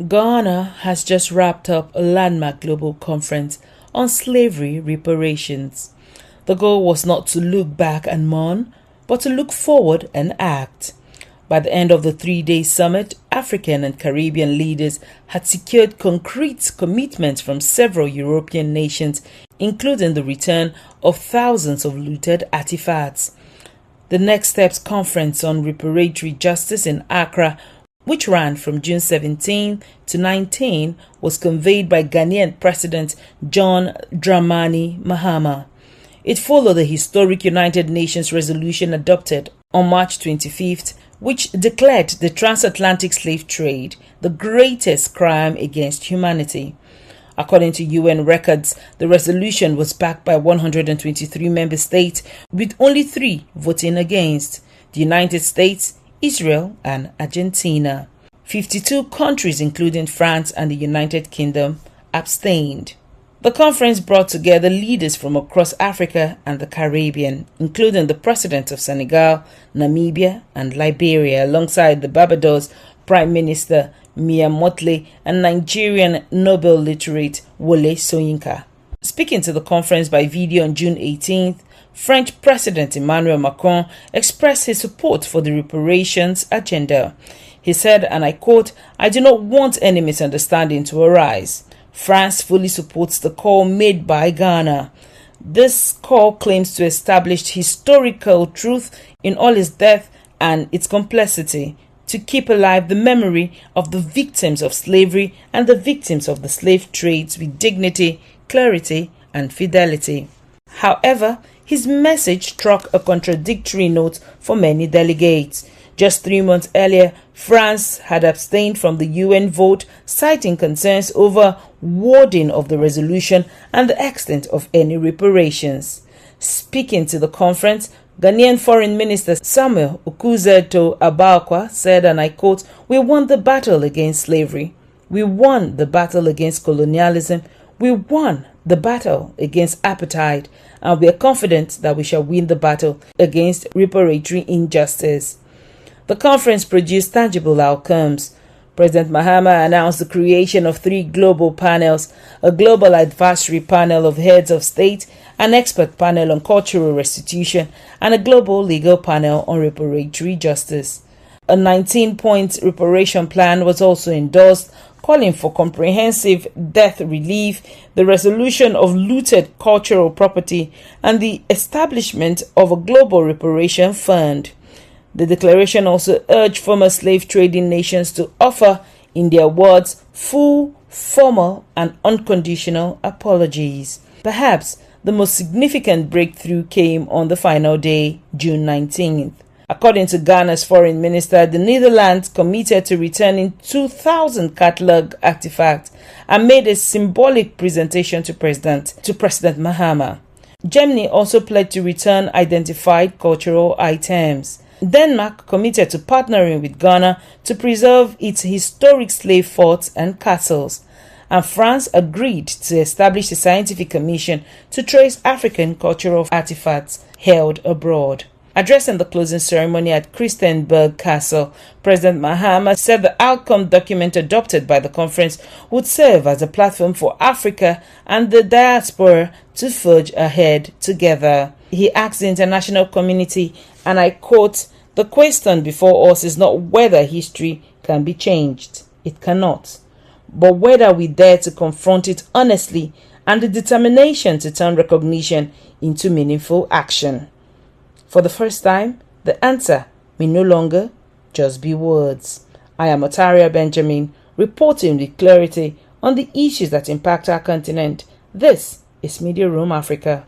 Ghana has just wrapped up a landmark global conference on slavery reparations. The goal was not to look back and mourn, but to look forward and act. By the end of the 3-day summit, African and Caribbean leaders had secured concrete commitments from several European nations, including the return of thousands of looted artifacts. The Next Steps Conference on Reparatory Justice in Accra, which ran from June 17 to 19, was convened by Ghanaian President John Dramani Mahama. It followed the historic United Nations resolution adopted on March 25th, which declared the transatlantic slave trade the greatest crime against humanity. According to UN records, the resolution was backed by 123 member states, with only 3 voting against: the United States, Israel, and Argentina. 52 countries, including France and the United Kingdom, abstained. The conference brought together leaders from across Africa and the Caribbean, including the President of Senegal, Namibia, and Liberia, alongside the Barbados Prime Minister Mia Mottley and Nigerian Nobel laureate Wole Soyinka. Speaking to the conference by video on June 18th, French President Emmanuel Macron expressed his support for the reparations agenda. He said, and I quote, "I do not want any misunderstanding to arise. France fully supports the call made by Ghana. This call claims to establish historical truth in all its depth and its complexity, to keep alive the memory of the victims of slavery and the victims of the slave trades with dignity, clarity, and fidelity." However, his message struck a contradictory note for many delegates. Just 3 months earlier, France had abstained from the UN vote, citing concerns over wording of the resolution and the extent of any reparations. Speaking to the conference, Ghanaian Foreign Minister Samuel Okudzeto-Abaakwa said, and I quote, "We won the battle against slavery. We won the battle against colonialism. We won the battle against apartheid, and we are confident that we shall win the battle against reparatory injustice." The conference produced tangible outcomes. President Mahama announced the creation of 3 global panels: a global advisory panel of heads of state, an expert panel on cultural restitution, and a global legal panel on reparatory justice. A 19-point reparation plan was also endorsed, calling for comprehensive debt relief, the resolution of looted cultural property, and the establishment of a global reparation fund. The declaration also urged former slave trading nations to offer, in their words, full, formal, and unconditional apologies. Perhaps the most significant breakthrough came on the final day, June 19th. According to Ghana's foreign minister, the Netherlands committed to returning 2,000 catalogue artifacts and made a symbolic presentation to President Mahama. Germany also pledged to return identified cultural items. Denmark committed to partnering with Ghana to preserve its historic slave forts and castles, and France agreed to establish a scientific commission to trace African cultural artifacts held abroad. Addressing the closing ceremony at Christiansborg Castle, President Mahama said the outcome document adopted by the conference would serve as a platform for Africa and the diaspora to forge ahead together. He asked the international community, and I quote, "The question before us is not whether history can be changed. It cannot. But whether we dare to confront it honestly and the determination to turn recognition into meaningful action." For the first time, the answer may no longer just be words. I am Otaria Benjamin, reporting with clarity on the issues that impact our continent. This is Media Room Africa.